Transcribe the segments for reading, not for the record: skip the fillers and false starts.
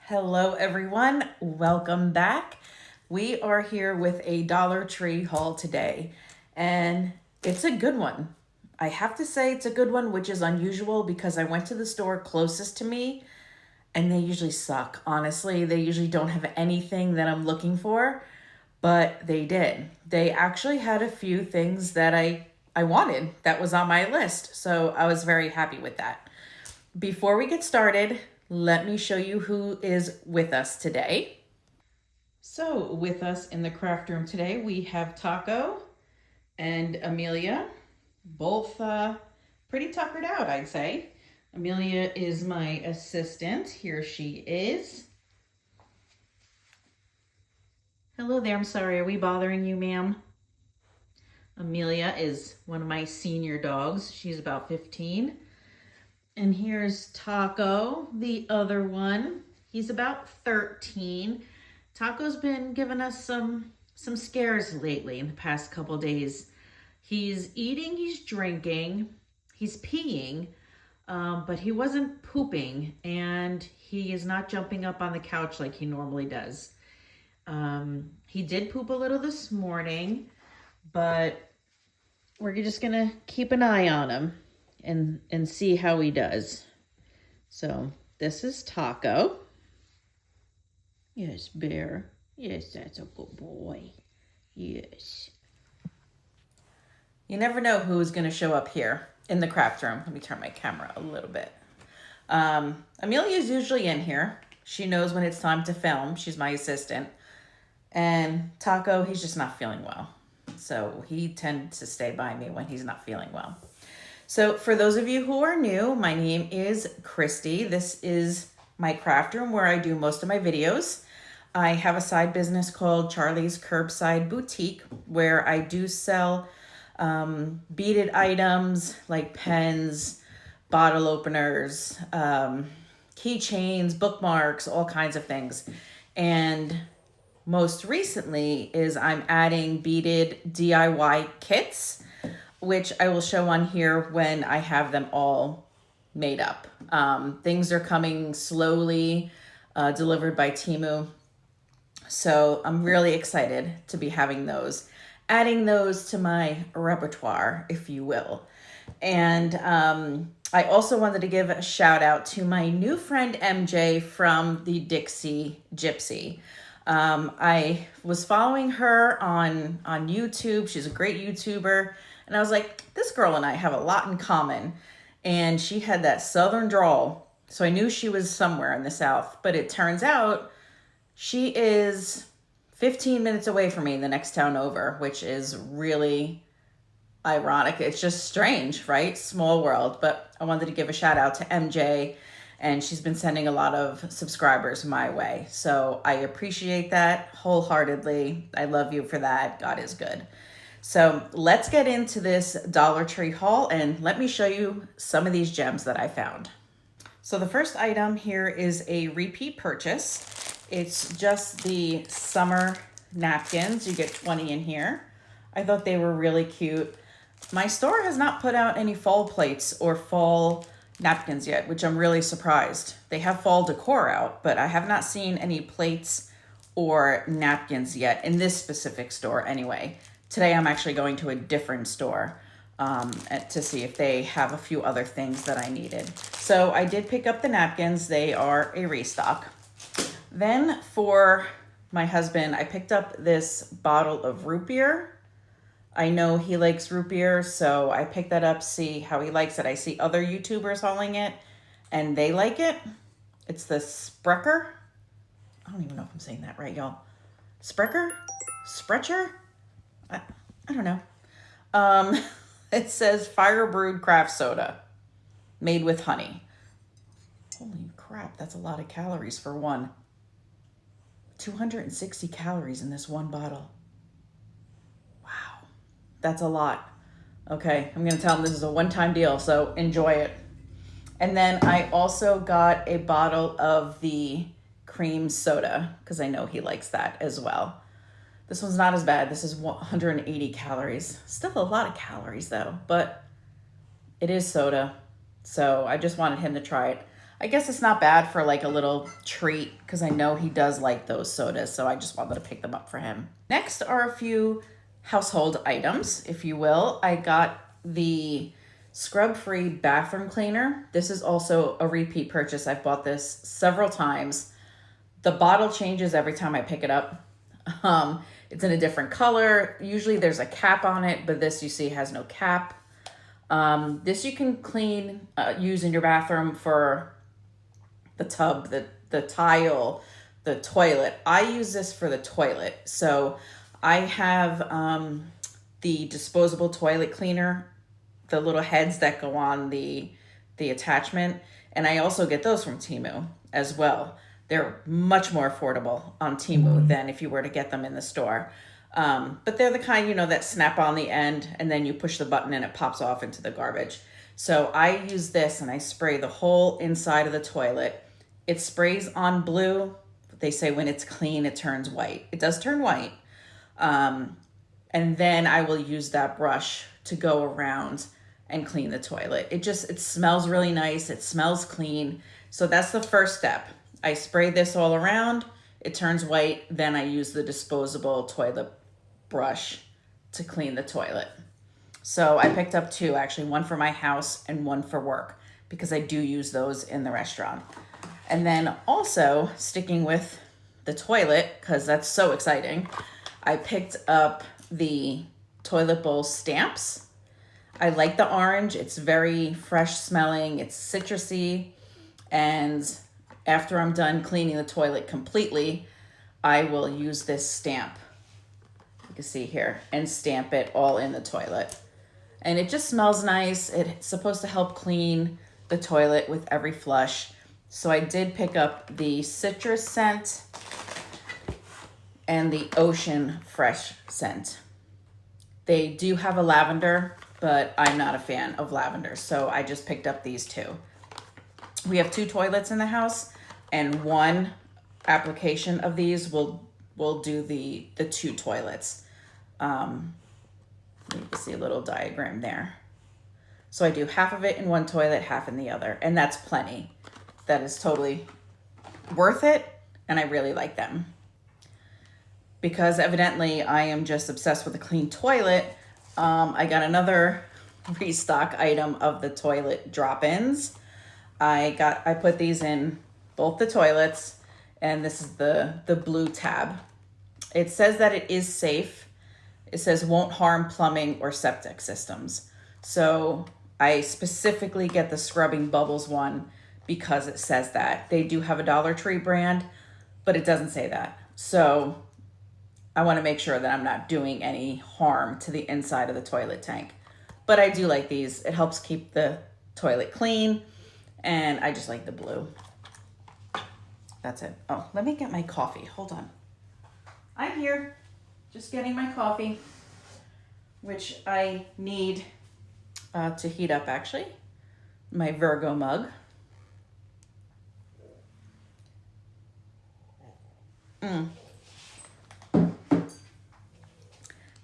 Hello everyone, welcome back. We are here with a Dollar Tree haul today, and it's a good one. I have to say it's a good one, which is unusual because I went to the store closest to me and they usually suck. Honestly, they usually don't have anything that I'm looking for, but they did. They actually had a few things that I wanted that was on my list, so I was very happy with that. Before we get started, let me show you who is with us today. So, with us in the craft room today, we have Taco and Amelia, both pretty tuckered out, I'd say. Amelia is my assistant. Here she is. Hello there. I'm sorry. Are we bothering you, ma'am? Amelia is one of my senior dogs. She's about 15. And here's Taco, the other one. He's about 13. Taco's been giving us some scares lately in the past couple days. He's eating, he's drinking, he's peeing, but he wasn't pooping, and he is not jumping up on the couch like he normally does. He did poop a little this morning, but we're just gonna keep an eye on him and see how he does. So this is Taco. Yes, Bear. Yes, that's a good boy. Yes. You never know who's going to show up here in the craft room. Let me turn my camera a little bit. Amelia's usually in here. She knows when it's time to film. She's my assistant. And Taco, he's just not feeling well. So he tends to stay by me when he's not feeling well. So for those of you who are new, my name is Christy. This is my craft room where I do most of my videos. I have a side business called Charlie's Curbside Boutique where I do sell beaded items like pens, bottle openers, keychains, bookmarks, all kinds of things. And most recently is I'm adding beaded DIY kits, which I will show on here when I have them all made up. Things are coming slowly, delivered by Temu. So I'm really excited to be having those, adding those to my repertoire, if you will. And I also wanted to give a shout out to my new friend MJ from the Dixie Gypsy. I was following her on YouTube. She's a great YouTuber. And I was like, this girl and I have a lot in common. And she had that southern drawl. So I knew she was somewhere in the South. But it turns out she is 15 minutes away from me, the next town over, which is really ironic. It's just strange, right? Small world. But I wanted to give a shout out to MJ. And she's been sending a lot of subscribers my way. So I appreciate that wholeheartedly. I love you for that. God is good. So let's get into this Dollar Tree haul and let me show you some of these gems that I found. So the first item here is a repeat purchase. It's just the summer napkins. You get 20 in here. I thought they were really cute. My store has not put out any fall plates or fall napkins yet, which I'm really surprised. They have fall decor out, but I have not seen any plates or napkins yet in this specific store anyway. Today I'm actually going to a different store to see if they have a few other things that I needed. So I did pick up the napkins. They are a restock. Then for my husband, I picked up this bottle of root beer. I know he likes root beer, so I picked that up, see how he likes it. I see other YouTubers hauling it, and they like it. It's the Sprecher. I don't even know if I'm saying that right, y'all. Sprecher? Sprecher? I don't know. It says fire brewed craft soda made with honey. Holy crap, that's a lot of calories for one. 260 calories in this one bottle. Wow, that's a lot. Okay, I'm gonna tell him this is a one-time deal, so enjoy it. And then I also got a bottle of the cream soda because I know he likes that as well. This one's not as bad. This is 180 calories. Still a lot of calories though, but it is soda. So I just wanted him to try it. I guess it's not bad for like a little treat because I know he does like those sodas, so I just wanted to pick them up for him. Next are a few household items, if you will. I got the scrub-free bathroom cleaner. This is also a repeat purchase. I've bought this several times. The bottle changes every time I pick it up. It's in a different color. Usually there's a cap on it, but this you see has no cap. This you can clean, use in your bathroom for the tub, the tile, the toilet. I use this for the toilet. So I have the disposable toilet cleaner, the little heads that go on the attachment. And I also get those from Temu as well. They're much more affordable on Temu than if you were to get them in the store. But they're the kind, that snap on the end and then you push the button and it pops off into the garbage. So I use this and I spray the whole inside of the toilet. It sprays on blue. They say when it's clean, it turns white. It does turn white. And then I will use that brush to go around and clean the toilet. It smells really nice. It smells clean. So that's the first step. I spray this all around. It turns white. Then I use the disposable toilet brush to clean the toilet. So I picked up two, actually, one for my house and one for work because I do use those in the restaurant. And then also sticking with the toilet, because that's so exciting, I picked up the toilet bowl stamps. I like the orange. It's very fresh smelling. It's citrusy. And after I'm done cleaning the toilet completely, I will use this stamp, you can see here, and stamp it all in the toilet. And it just smells nice. It's supposed to help clean the toilet with every flush. So I did pick up the citrus scent and the ocean fresh scent. They do have a lavender, but I'm not a fan of lavender, so I just picked up these two. We have two toilets in the house, and one application of these will do the two toilets. You can see a little diagram there. So I do half of it in one toilet, half in the other, and that's plenty. That is totally worth it, and I really like them. Because evidently I am just obsessed with a clean toilet, I got another restock item of the toilet drop-ins. I put these in both the toilets, and this is the blue tab. It says that it is safe. It says won't harm plumbing or septic systems. So I specifically get the Scrubbing Bubbles one because it says that. They do have a Dollar Tree brand, but it doesn't say that. So I want to make sure that I'm not doing any harm to the inside of the toilet tank. But I do like these. It helps keep the toilet clean, and I just like the blue. That's it. Oh, let me get my coffee. Hold on. I'm here, just getting my coffee, which I need to heat up, actually. My Virgo mug.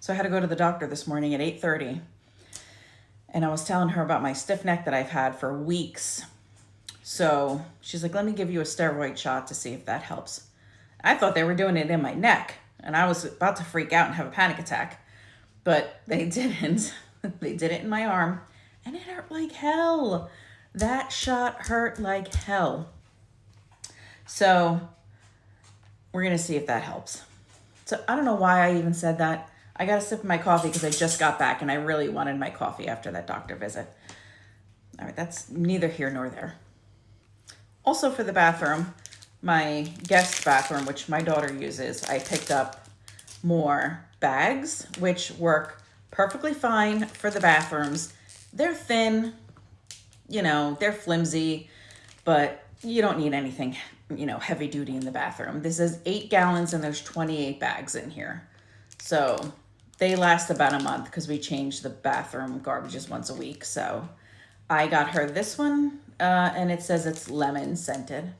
So I had to go to the doctor this morning at 8:30. And I was telling her about my stiff neck that I've had for weeks. So she's like, let me give you a steroid shot to see if that helps. I thought they were doing it in my neck, and I was about to freak out and have a panic attack. But they didn't. They did it in my arm, and it hurt like hell. That shot hurt like hell. So we're going to see if that helps. So I don't know why I even said that. I got a sip of my coffee because I just got back and I really wanted my coffee after that doctor visit. All right, that's neither here nor there. Also for the bathroom, my guest bathroom, which my daughter uses, I picked up more bags, which work perfectly fine for the bathrooms. They're thin, they're flimsy, but you don't need anything, heavy duty in the bathroom. This is 8 gallons and there's 28 bags in here. So they last about a month because we change the bathroom garbages once a week. So I got her this one, and it says it's lemon scented.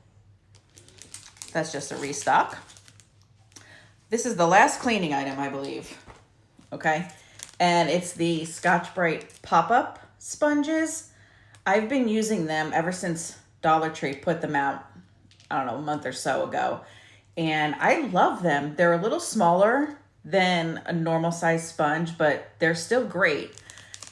That's just a restock. This is the last cleaning item, I believe. Okay. And it's the Scotch Brite pop-up sponges. I've been using them ever since Dollar Tree put them out, I don't know, a month or so ago. And I love them. They're a little smaller than a normal size sponge, but they're still great.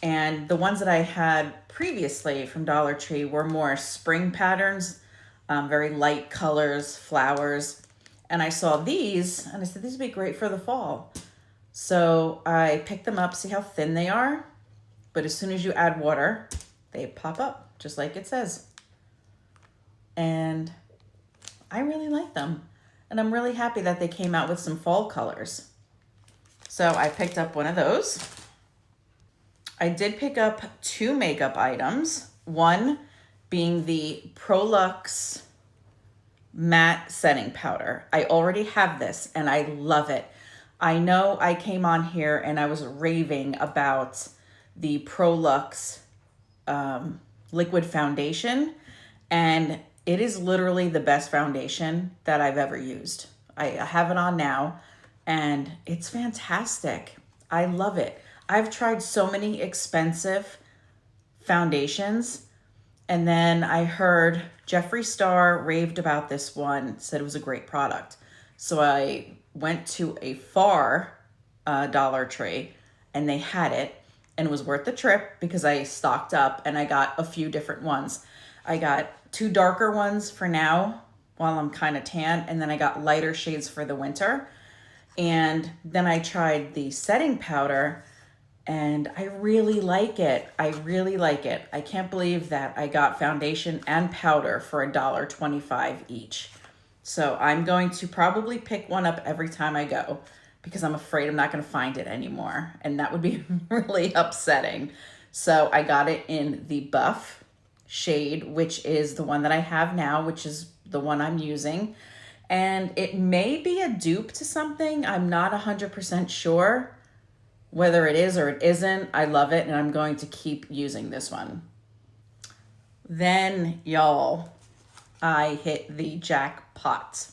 And the ones that I had previously from Dollar Tree were more spring patterns, very light colors, flowers. And I saw these and I said, these would be great for the fall. So I picked them up, see how thin they are. But as soon as you add water, they pop up, just like it says. And I really like them. And I'm really happy that they came out with some fall colors. So I picked up one of those. I did pick up 2 makeup items. One being the Prolux matte setting powder. I already have this and I love it. I know I came on here and I was raving about the Prolux liquid foundation, and it is literally the best foundation that I've ever used. I have it on now and it's fantastic. I love it. I've tried so many expensive foundations, and then I heard Jeffree Star raved about this one, said it was a great product. So I went to a far Dollar Tree and they had it, and it was worth the trip because I stocked up and I got a few different ones. I got 2 darker ones for now while I'm kind of tan, and then I got lighter shades for the winter. And then I tried the setting powder and I really like it. I really like it. I can't believe that I got foundation and powder for $1.25 each. So I'm going to probably pick one up every time I go because I'm afraid I'm not going to find it anymore. And that would be really upsetting. So I got it in the buff shade, which is the one that I have now, which is the one I'm using. And it may be a dupe to something. I'm not 100% sure whether it is or it isn't. I love it and I'm going to keep using this one. Then, y'all, I hit the jackpot.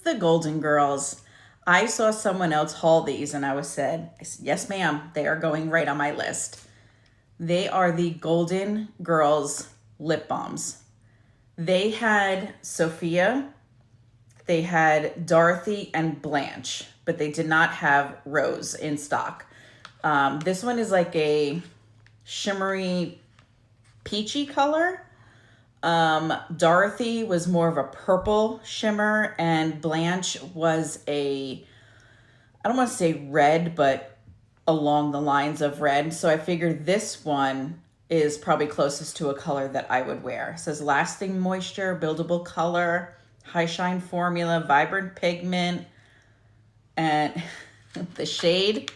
The Golden Girls. I saw someone else haul these and I said, yes ma'am, they are going right on my list. They are the Golden Girls lip balms. They had Sophia, they had Dorothy and Blanche, but they did not have Rose in stock. This one is like a shimmery peachy color. Dorothy was more of a purple shimmer, and Blanche was I don't want to say red, but along the lines of red. So I figured this one is probably closest to a color that I would wear. It says lasting moisture, buildable color, high shine formula, vibrant pigment, and the shade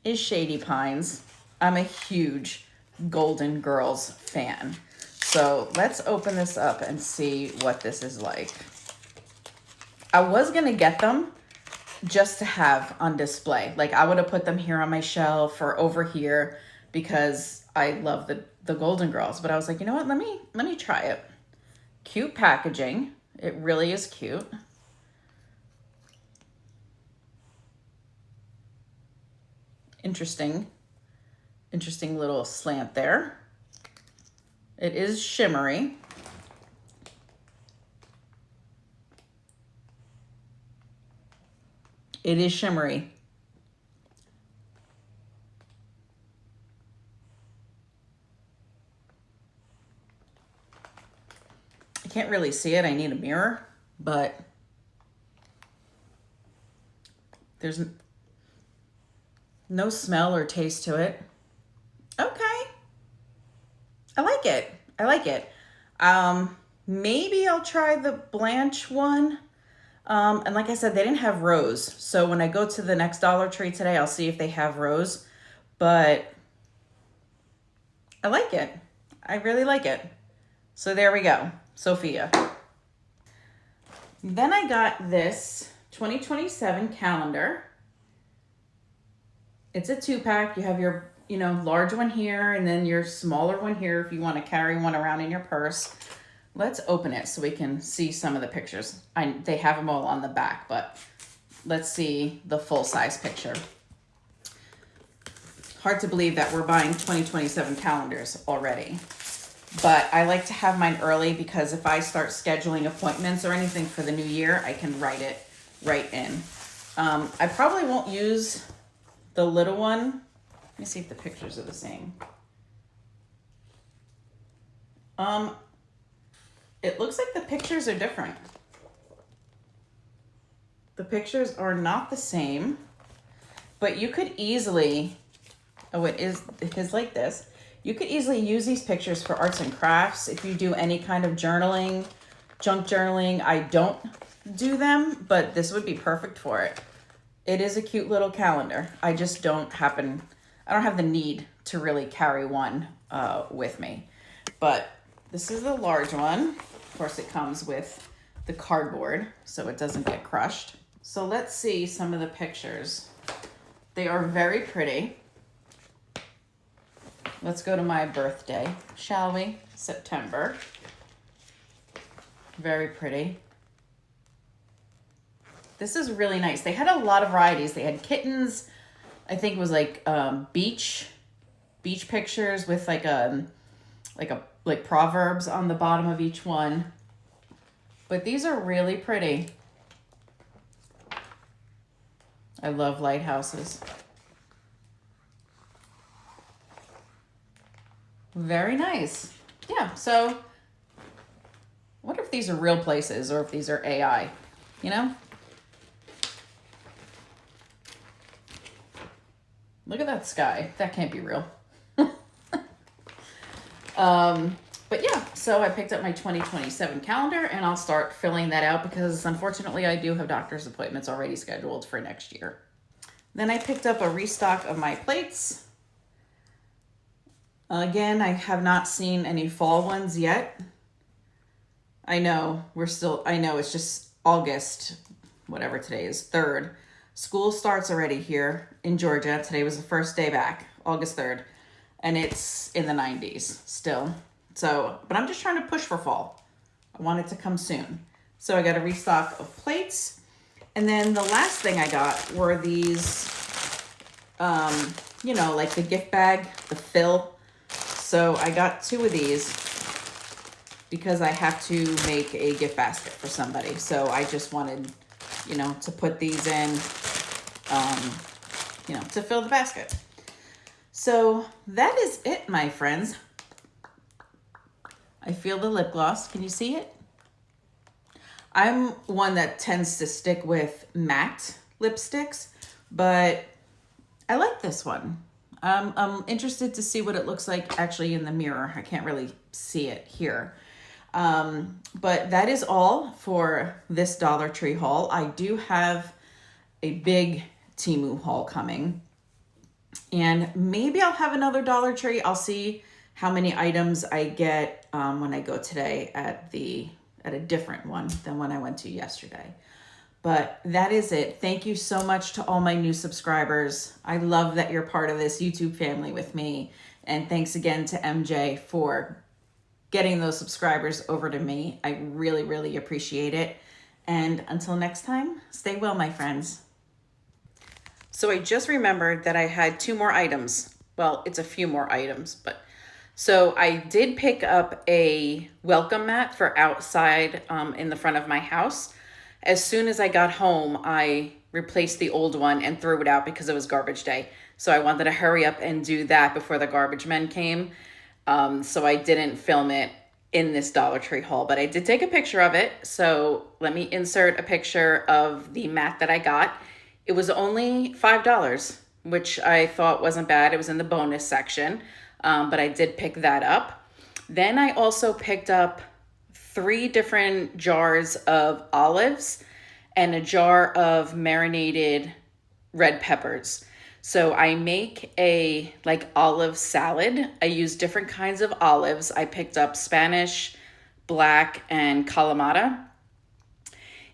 is Shady Pines. I'm a huge Golden Girls fan. So let's open this up and see what this is like. I was gonna get them just to have on display. Like I would have put them here on my shelf or over here because I love the Golden Girls. But I was like, you know what? Let me try it. Cute packaging. It really is cute. Interesting little slant there. It is shimmery. It is shimmery. I can't really see it. I need a mirror, but there's no smell or taste to it. Okay. I like it. I like it. Maybe I'll try the Blanche one. And like I said, they didn't have Rose. So when I go to the next Dollar Tree today, I'll see if they have Rose. But I like it. I really like it. So there we go. Sophia. Then I got this 2027 calendar. It's a 2-pack. You have your, large one here and then your smaller one here if you want to carry one around in your purse. Let's open it so we can see some of the pictures. They have them all on the back, but let's see the full-size picture. hard to believe that we're buying 2027 calendars already. But I like to have mine early because if I start scheduling appointments or anything for the new year, I can write it right in. I probably won't use the little one. Let me see if the pictures are the same. It looks like the pictures are different. The pictures are not the same, but you could easily, it is like this. You could easily use these pictures for arts and crafts. If you do any kind of journaling, junk journaling, I don't do them, but this would be perfect for it. It is a cute little calendar. I just I don't have the need to really carry one with me. But this is the large one. Of course, it comes with the cardboard so it doesn't get crushed. So let's see some of the pictures. They are very pretty. Let's go to my birthday, shall we? September. Very pretty. This is really nice. They had a lot of varieties. They had kittens. I think it was like beach pictures with like proverbs on the bottom of each one. But these are really pretty. I love lighthouses. Very nice. Yeah, so I wonder if these are real places or if these are AI, you know? Look at that sky. That can't be real. But yeah, so I picked up my 2027 calendar and I'll start filling that out because unfortunately I do have doctor's appointments already scheduled for next year. Then I picked up a restock of my plates. Again, I have not seen any fall ones yet. I know it's just August, whatever today is, 3rd. School starts already here in Georgia. Today was the first day back, August 3rd, and it's in the 90s still. So, but I'm just trying to push for fall. I want it to come soon. So I got a restock of plates. And then the last thing I got were these, like the gift bag, the fill. So I got 2 of these because I have to make a gift basket for somebody. So I just wanted, to put these in, to fill the basket. So that is it, my friends. I feel the lip gloss. Can you see it? I'm one that tends to stick with matte lipsticks, but I like this one. I'm interested to see what it looks like actually in the mirror. I can't really see it here. But that is all for this Dollar Tree haul. I do have a big Temu haul coming. And maybe I'll have another Dollar Tree. I'll see how many items I get when I go today at a different one than when I went to yesterday. But that is it. Thank you so much to all my new subscribers. I love that you're part of this YouTube family with me. And thanks again to MJ for getting those subscribers over to me. I really, really appreciate it. And until next time, stay well, my friends. So I just remembered that I had 2 more items. Well, it's a few more items, but so I did pick up a welcome mat for outside in the front of my house. As soon as I got home, I replaced the old one and threw it out because it was garbage day. So I wanted to hurry up and do that before the garbage men came. So I didn't film it in this Dollar Tree haul, but I did take a picture of it. So let me insert a picture of the mat that I got. It was only $5, which I thought wasn't bad. It was in the bonus section, but I did pick that up. Then I also picked up 3 different jars of olives and a jar of marinated red peppers. So I make a olive salad. I use different kinds of olives. I picked up Spanish, black, and Kalamata.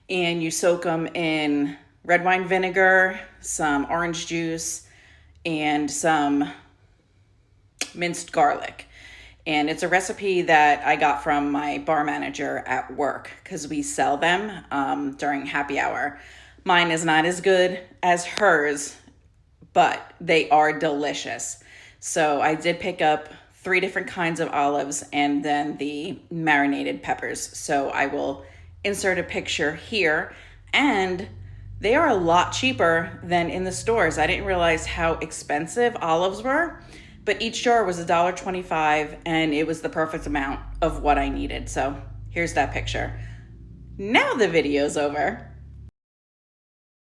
And you soak them in red wine vinegar, some orange juice, and some minced garlic. And it's a recipe that I got from my bar manager at work because we sell them during happy hour. Mine is not as good as hers, but they are delicious. So I did pick up 3 different kinds of olives and then the marinated peppers. So I will insert a picture here, and they are a lot cheaper than in the stores. I didn't realize how expensive olives were, but each jar was $1.25 and it was the perfect amount of what I needed. So here's that picture. Now the video's over.